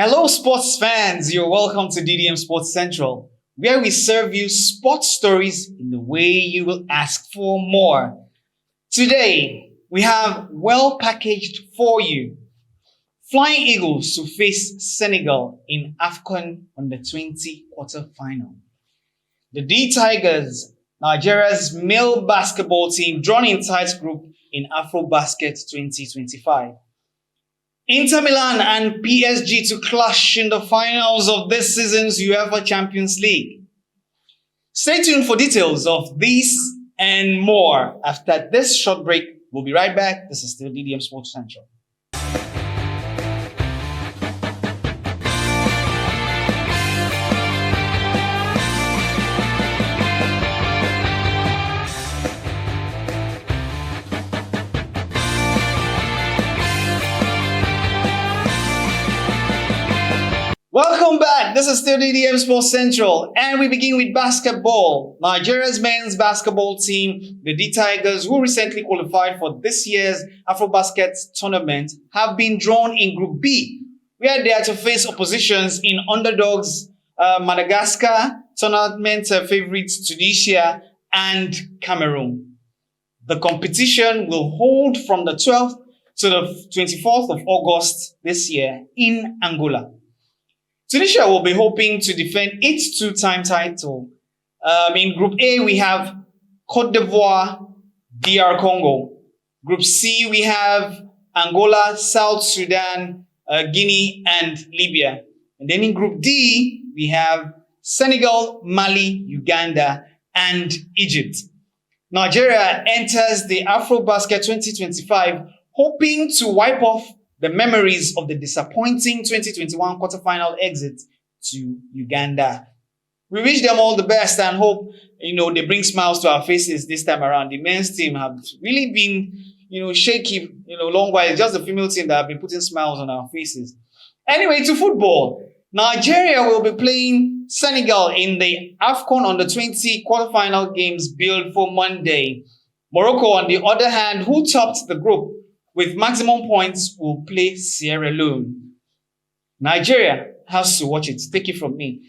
Hello, sports fans. You're welcome to DDM Sports Central, where we serve you sports stories in the way you will ask for more. Today, we have well packaged for you. Flying Eagles to face Senegal in AFCON U-20 quarterfinal. The D Tigers, Nigeria's male basketball team, drawn in tight group in Afrobasket 2025. Inter Milan and PSG to clash in the finals of this season's UEFA Champions League. Stay tuned for details of this and more. After this short break, we'll be right back. This is still DDM Sports Central. Welcome back. This is still DDM Sports Central, and we begin with basketball. Nigeria's men's basketball team, the D Tigers, who recently qualified for this year's Afrobasket tournament, have been drawn in Group B, where they are to face oppositions in underdogs Madagascar, tournament favorites Tunisia, and Cameroon. The competition will hold from the 12th to the 24th of August this year in Angola. Tunisia will be hoping to defend its two-time title. In Group A, we have Cote d'Ivoire, DR Congo. Group C, we have Angola, South Sudan, Guinea, and Libya. And then in Group D, we have Senegal, Mali, Uganda, and Egypt. Nigeria enters the Afrobasket 2025 hoping to wipe off the memories of the disappointing 2021 quarterfinal exit to Uganda. We wish them all the best and hope, they bring smiles to our faces this time around. The men's team have really been, shaky, long while. It's just the female team that have been putting smiles on our faces. Anyway, to football. Nigeria will be playing Senegal in the AFCON U-20 quarterfinal games billed for Monday. Morocco, on the other hand, who topped the group with maximum points, will play Sierra Leone. Nigeria has to watch it. Take it from me.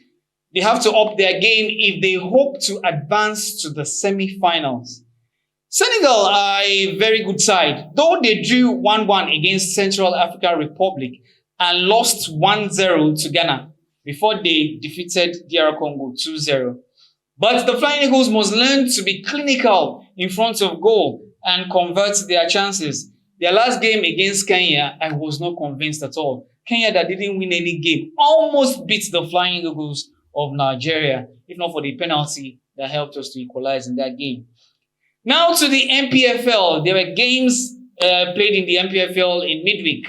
They have to up their game if they hope to advance to the semi-finals. Senegal are a very good side, though they drew 1-1 against Central African Republic and lost 1-0 to Ghana before they defeated DR Congo 2-0. But the Flying Eagles must learn to be clinical in front of goal and convert their chances. Their last game against Kenya, I was not convinced at all. Kenya, that didn't win any game, almost beat the Flying Eagles of Nigeria, if not for the penalty that helped us to equalize in that game. Now to the MPFL. There were games played in the MPFL in midweek.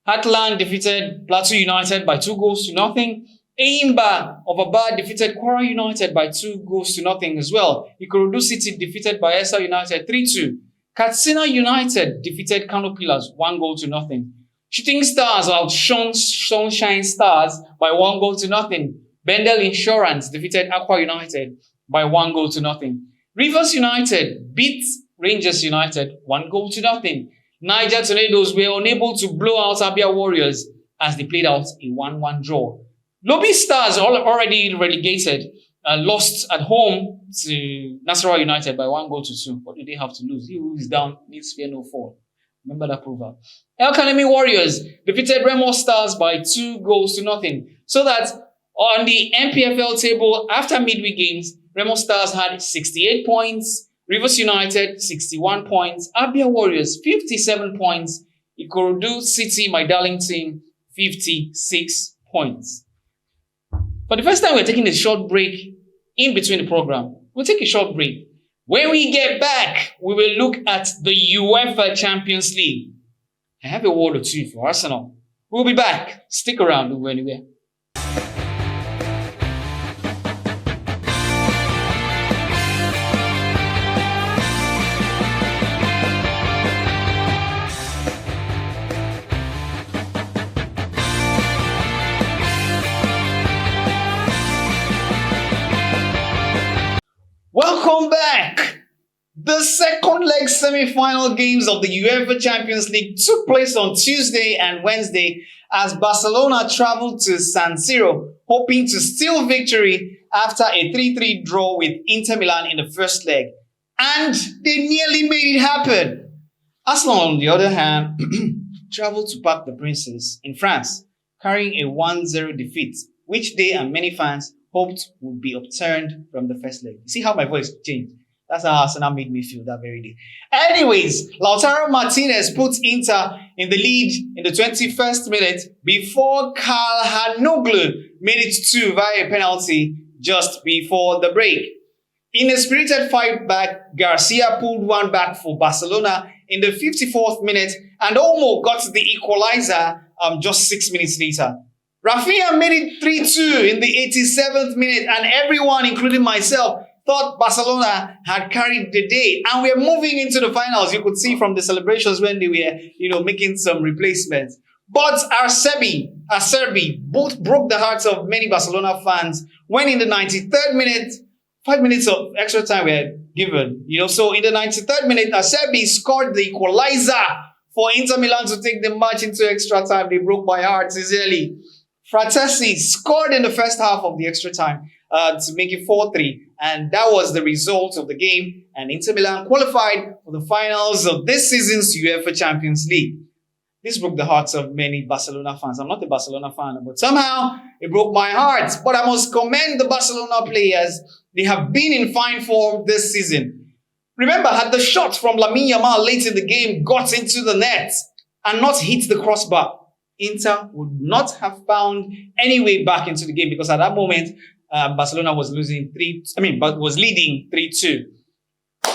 Heartland defeated Plateau United by 2-0. Eimba of Aba defeated Kwara United by 2-0 as well. Ikorodu City defeated Bayelsa United 3-2. Katsina United defeated Kano Pillars 1-0. Shooting Stars outshone Sunshine Stars by 1-0. Bendel Insurance defeated Aqua United by 1-0. Rivers United beat Rangers United 1-0. Niger Tornadoes were unable to blow out Abia Warriors as they played out a 1-1 draw. Lobby Stars, already relegated, lost at home to Nasarawa United by 1-2. What do they have to lose? He who is down needs fear no fall. Remember that proverb. El Kanemi Warriors defeated Remo Stars by 2-0. So that on the MPFL table, after midweek games, Remo Stars had 68 points, Rivers United 61 points, Abia Warriors 57 points, Ikorodu City, my darling team, 56 points. For the first time, we're taking a short break in between the program. We'll take a short break. When we get back, we will look at the UEFA Champions League. I have a word or two for Arsenal. We'll be back. Stick around. Don't go anywhere. Welcome back! The second leg semi-final games of the UEFA Champions League took place on Tuesday and Wednesday as Barcelona traveled to San Siro, hoping to steal victory after a 3-3 draw with Inter Milan in the first leg. And they nearly made it happen. Arsenal, on the other hand, traveled to Parc des Princes in France, carrying a 1-0 defeat, which they and many fans hoped would be upturned from the first leg. You see how my voice changed? That's how Arsenal made me feel that very day. Anyways, Lautaro Martinez put Inter in the lead in the 21st minute before Karl Hanoglu made it 2 via a penalty just before the break. In a spirited fight back, Garcia pulled one back for Barcelona in the 54th minute and almost got the equalizer just 6 minutes later. Rafinha made it 3-2 in the 87th minute, and everyone, including myself, thought Barcelona had carried the day, and we're moving into the finals. You could see from the celebrations when they were, making some replacements. But Acerbi both broke the hearts of many Barcelona fans when in the 93rd minute, 5 minutes of extra time were given. So in the 93rd minute, Acerbi scored the equalizer for Inter Milan to take the match into extra time. They broke my heart sincerely. Fratesi scored in the first half of the extra time to make it 4-3. And that was the result of the game. And Inter Milan qualified for the finals of this season's UEFA Champions League. This broke the hearts of many Barcelona fans. I'm not a Barcelona fan, but somehow it broke my heart. But I must commend the Barcelona players. They have been in fine form this season. Remember, had the shot from Lamine Yamal late in the game got into the net and not hit the crossbar, Inter would not have found any way back into the game, because at that moment, Barcelona was was leading 3-2.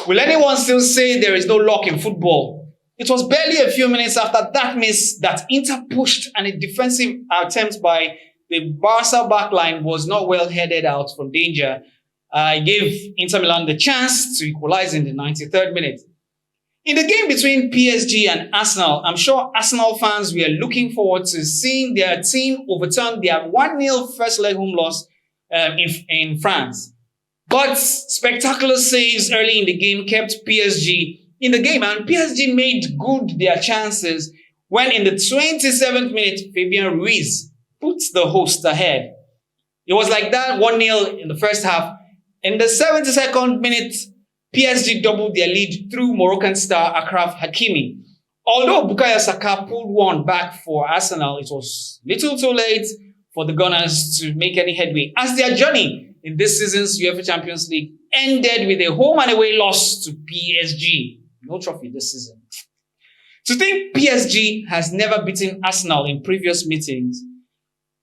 Will anyone still say there is no luck in football? It was barely a few minutes after that miss that Inter pushed, and a defensive attempt by the Barca backline was not well headed out from danger. It gave Inter Milan the chance to equalize in the 93rd minute. In the game between PSG and Arsenal, I'm sure Arsenal fans were looking forward to seeing their team overturn their 1-0 first leg home loss in France. But spectacular saves early in the game kept PSG in the game, and PSG made good their chances when in the 27th minute, Fabian Ruiz put the host ahead. It was like that, 1-0 in the first half. In the 72nd minute, PSG doubled their lead through Moroccan star Achraf Hakimi. Although Bukayo Saka pulled one back for Arsenal, it was little too late for the Gunners to make any headway, as their journey in this season's UEFA Champions League ended with a home and away loss to PSG. No trophy this season. To think PSG has never beaten Arsenal in previous meetings.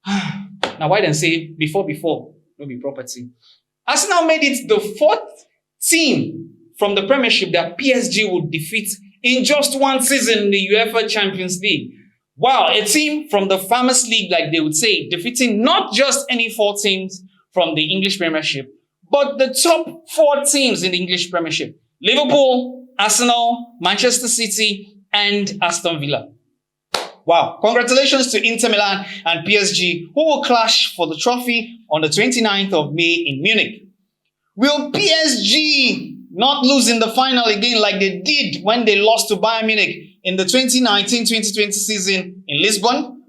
Now, why then say before, no be property. Arsenal made it the 4th team from the Premiership that PSG would defeat in just one season in the UEFA Champions League. Wow, a team from the Farmers League, like they would say, defeating not just any 4 teams from the English Premiership, but the top 4 teams in the English Premiership. Liverpool, Arsenal, Manchester City, and Aston Villa. Wow. Congratulations to Inter Milan and PSG, who will clash for the trophy on the 29th of May in Munich. Will PSG not lose in the final again like they did when they lost to Bayern Munich in the 2019-2020 season in Lisbon?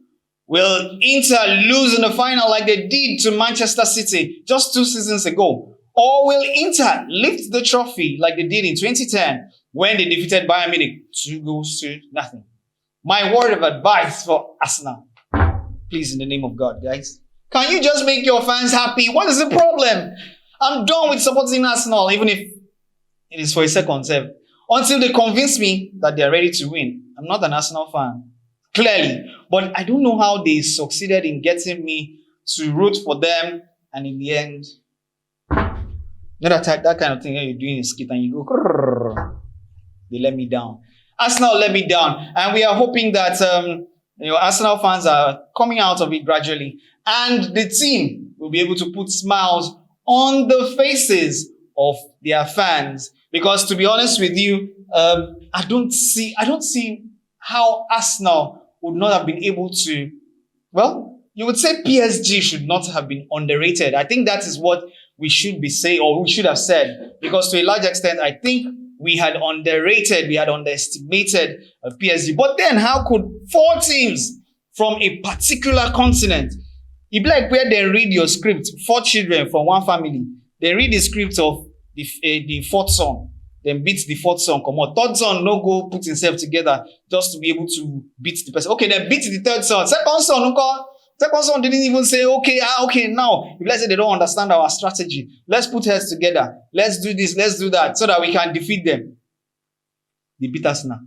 Will Inter lose in the final like they did to Manchester City just 2 seasons ago? Or will Inter lift the trophy like they did in 2010 when they defeated Bayern Munich 2-0? My word of advice for Arsenal. Please, in the name of God, guys. Can you just make your fans happy? What is the problem? I'm done with supporting Arsenal, even if it is for a second serve, until they convince me that they are ready to win. I'm not an Arsenal fan, clearly. But I don't know how they succeeded in getting me to root for them, and in the end, that kind of thing you're doing in skit and you go, they let me down. Arsenal let me down. And we are hoping that Arsenal fans are coming out of it gradually. And the team will be able to put smiles on the faces of their fans. Because to be honest with you, I don't see how Arsenal would not have been able to, you would say PSG should not have been underrated. I think that is what we should be saying, or we should have said, because to a large extent, I think we had underestimated PSG. But then how could 4 from a particular continent. E be like where they read your script, 4 children from one family. They read the script of the fourth son. Then beat the fourth son, come on. Third son no go put himself together just to be able to beat the person. Okay, then beat the third son. Second son didn't even say, okay, now. If let's say they don't understand our strategy, let's put heads together. Let's do this, let's do that, so that we can defeat them. They beat us now.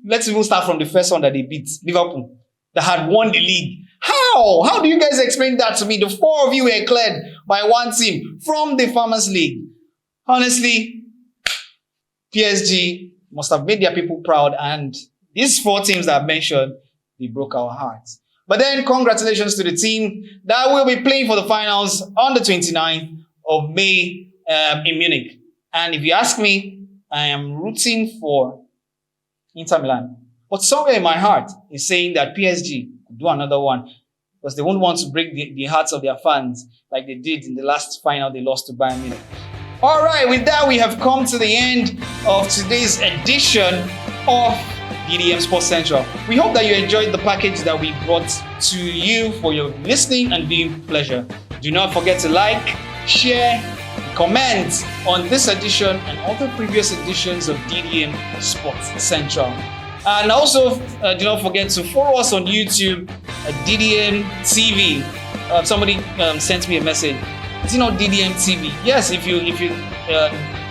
Let's even start from the first one that they beat, Liverpool, that had won the league. How? How do you guys explain that to me? The 4 of you were cleared by one team from the Farmers League. Honestly, PSG must have made their people proud, and these 4 teams that I've mentioned, they broke our hearts. But then, congratulations to the team that will be playing for the finals on the 29th of May in Munich. And if you ask me, I am rooting for Inter Milan. But somewhere in my heart is saying that PSG could do another one, because they won't want to break the hearts of their fans like they did in the last final they lost to Bayern Munich. All right, with that, we have come to the end of today's edition of DDM Sports Central. We hope that you enjoyed the package that we brought to you for your listening and viewing pleasure. Do not forget to like, share, comment on this edition and all the previous editions of DDM Sports Central. And also, do not forget to follow us on YouTube at DDM TV. Somebody sent me a message. Is it not DDM TV? Yes, if you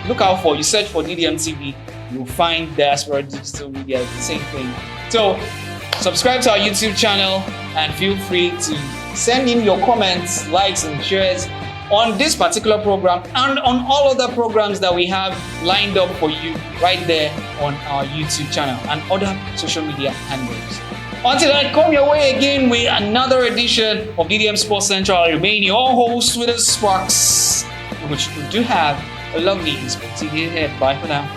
look out you search for DDM TV, you'll find Diaspora Digital Media, the same thing. So, subscribe to our YouTube channel and feel free to send in your comments, likes, and shares on this particular program and on all other programs that we have lined up for you right there on our YouTube channel and other social media handles. Until I come your way again with another edition of DDM Sports Central, I remain your host with the Sparks, which we do have a lovely sports TV ahead. Bye for now.